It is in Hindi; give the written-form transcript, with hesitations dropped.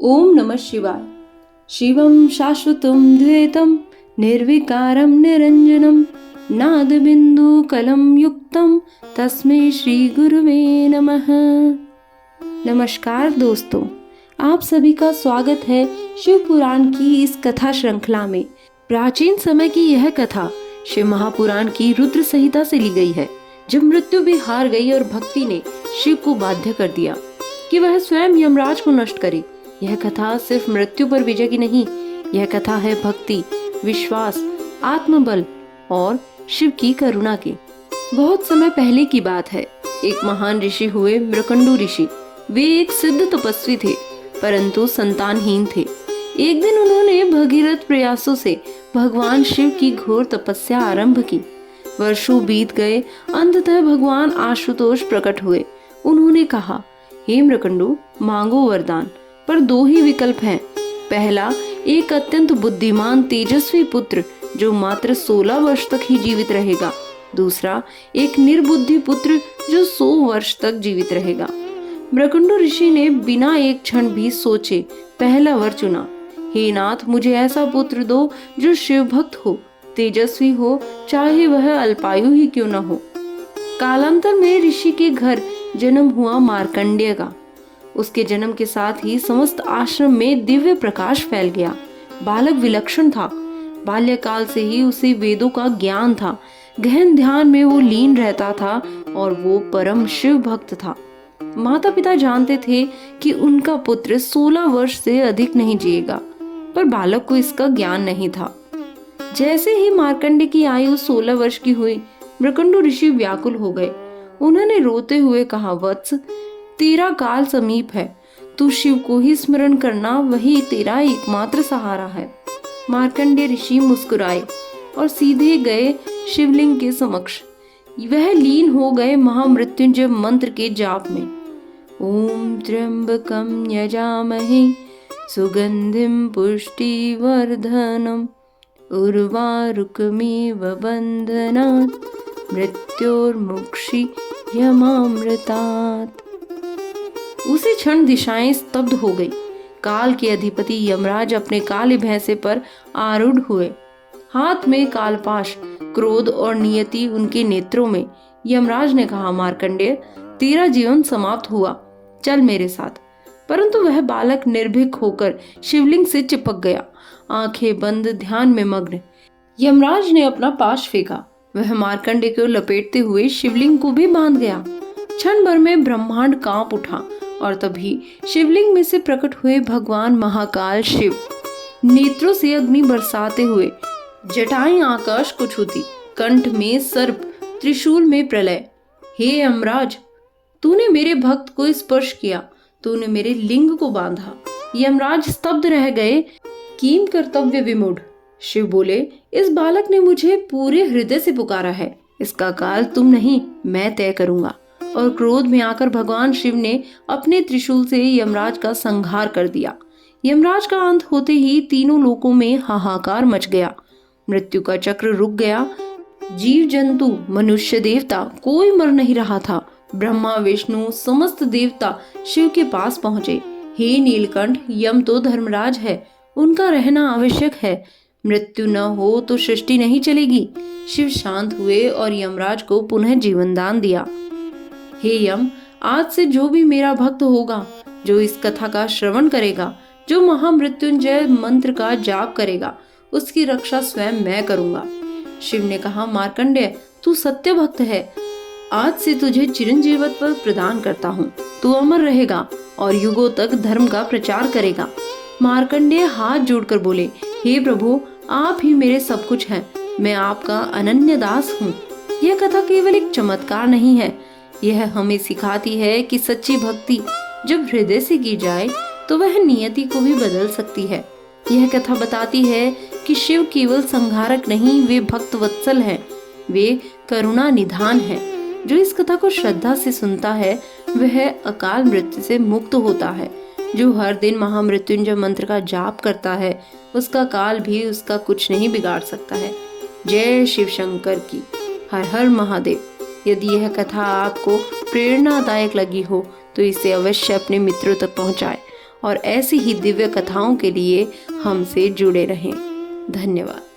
ओम नमः शिवाय। शिवं शाश्वतं द्वैतं निर्विकारं निरंजनं नादबिन्दुकलं युक्तं तस्मै श्री गुरुवे नमः। नमस्कार दोस्तों, आप सभी का स्वागत है शिव पुराण की इस कथा श्रृंखला में। प्राचीन समय की यह कथा शिव महापुराण की रुद्र संहिता से ली गई है, जब मृत्यु भी हार गई और भक्ति ने शिव को बाध्य कर दिया कि वह स्वयं यमराज को नष्ट करे। यह कथा सिर्फ मृत्यु पर विजय की नहीं, यह कथा है भक्ति, विश्वास, आत्मबल और शिव की करुणा की। बहुत समय पहले की बात है। एक महान ऋषि हुए मृकंडू ऋषि। वे एक सिद्ध तपस्वी थे, परंतु संतानहीन थे। एक दिन उन्होंने भगीरथ प्रयासों से भगवान शिव की घोर तपस्या आरंभ की। वर्षों बीत गए, अंततः भगवान आशुतोष प्रकट हुए। उन्होंने कहा, हे मृकंडू, मांगो वरदान, पर दो ही विकल्प हैं। पहला, एक अत्यंत बुद्धिमान तेजस्वी पुत्र जो मात्र 16 वर्ष तक ही जीवित रहेगा। दूसरा, एक निर्बुद्धि पुत्र जो 100 वर्ष तक जीवित रहेगा। मृकंडू ऋषि ने बिना एक क्षण भी सोचे पहला वर चुना। हे नाथ, मुझे ऐसा पुत्र दो जो शिव भक्त हो, तेजस्वी हो, चाहे वह अल्पायु ही क्यों न हो। कालांतर में ऋषि के घर जन्म हुआ मार्कंडेय का। उसके जन्म के साथ ही समस्त आश्रम में दिव्य प्रकाश फैल गया। बालक विलक्षण था। बाल्यकाल से ही उसे वेदों का ज्ञान था। गहन ध्यान में वो लीन रहता था और वो परम शिव भक्त था। माता पिता जानते थे कि उनका पुत्र 16 वर्ष से अधिक नहीं जिएगा, पर बालक को इसका ज्ञान नहीं था। जैसे ही मार्कंडे की आयु 16 वर्ष की हुई, मृकंडू ऋषि व्याकुल हो गए। उन्होंने रोते हुए कहा, वत्स, तेरा काल समीप है, तू शिव को ही स्मरण करना, वही तेरा एकमात्र सहारा है। मार्कंडेय ऋषि मुस्कुराए और सीधे गए शिवलिंग के समक्ष। वह लीन हो गए महामृत्युंजय मंत्र के जाप में। ओम त्र्यंबकं यजामहे सुगंधिं पुष्टिवर्धनम् उर्वारुकमिव बन्धनात् मृत्योर्मुक्षीयमामृतात्। उसी क्षण दिशाएं स्तब्ध हो गई। काल के अधिपति यमराज अपने काले भैंसे पर आरूढ़ हुए, हाथ में कालपाश, क्रोध और नियति उनके नेत्रों में। यमराज ने कहा, मार्कंडेय, तेरा जीवन समाप्त हुआ, चल मेरे साथ। परंतु वह बालक निर्भीक होकर शिवलिंग से चिपक गया, आंखें बंद, ध्यान में मग्न। यमराज ने अपना पाश फेंका। वह मार्कंडेय को लपेटते हुए शिवलिंग को भी बांध गया। क्षण भर में ब्रह्मांड कांप उठा और तभी शिवलिंग में से प्रकट हुए भगवान महाकाल शिव, नेत्रों से अग्नि बरसाते हुए, जटाएं आकाश को छूती, कंठ में सर्प, त्रिशूल में प्रलय। हे यमराज, तूने मेरे भक्त को स्पर्श किया, तूने मेरे लिंग को बांधा। यमराज स्तब्ध रह गए, किम कर्तव्य विमूढ़। शिव बोले, इस बालक ने मुझे पूरे हृदय से पुकारा है, इसका काल तुम नहीं, मैं तय करूंगा। और क्रोध में आकर भगवान शिव ने अपने त्रिशूल से यमराज का संहार कर दिया। यमराज का अंत होते ही तीनों लोकों में हाहाकार मच गया। मृत्यु का चक्र रुक गया। जीव जंतु, मनुष्य, देवता, कोई मर नहीं रहा था। ब्रह्मा, विष्णु, समस्त देवता शिव के पास पहुंचे। हे नीलकंठ, यम तो धर्मराज है, उनका रहना आवश्यक है। मृत्यु न हो तो सृष्टि नहीं चलेगी। शिव शांत हुए और यमराज को पुनः जीवन दान दिया। हे यम, आज से जो भी मेरा भक्त होगा, जो इस कथा का श्रवण करेगा, जो महामृत्युंजय मंत्र का जाप करेगा, उसकी रक्षा स्वयं मैं करूंगा। शिव ने कहा, मार्कंडेय, तू सत्य भक्त है, आज से तुझे चिरंजीवत्व प्रदान करता हूँ। तू अमर रहेगा और युगों तक धर्म का प्रचार करेगा। मार्कंडेय हाथ जोड़कर बोले, हे प्रभु, आप ही मेरे सब कुछ हैं, मैं आपका अनन्य दास हूँ। यह कथा केवल एक चमत्कार नहीं है, यह हमें सिखाती है कि सच्ची भक्ति जब हृदय से की जाए तो वह नियति को भी बदल सकती है। यह कथा बताती है कि शिव केवल संहारक नहीं, वे भक्त वत्सल हैं, वे करुणा निधान है। जो इस कथा को श्रद्धा से सुनता है वह अकाल मृत्यु से मुक्त होता है। जो हर दिन महामृत्युंजय मंत्र का जाप करता है, उसका काल भी उसका कुछ नहीं बिगाड़ सकता है। जय शिव शंकर की। हर हर महादेव। यदि यह कथा आपको प्रेरणादायक लगी हो तो इसे अवश्य अपने मित्रों तक पहुंचाएं और ऐसी ही दिव्य कथाओं के लिए हमसे जुड़े रहें। धन्यवाद।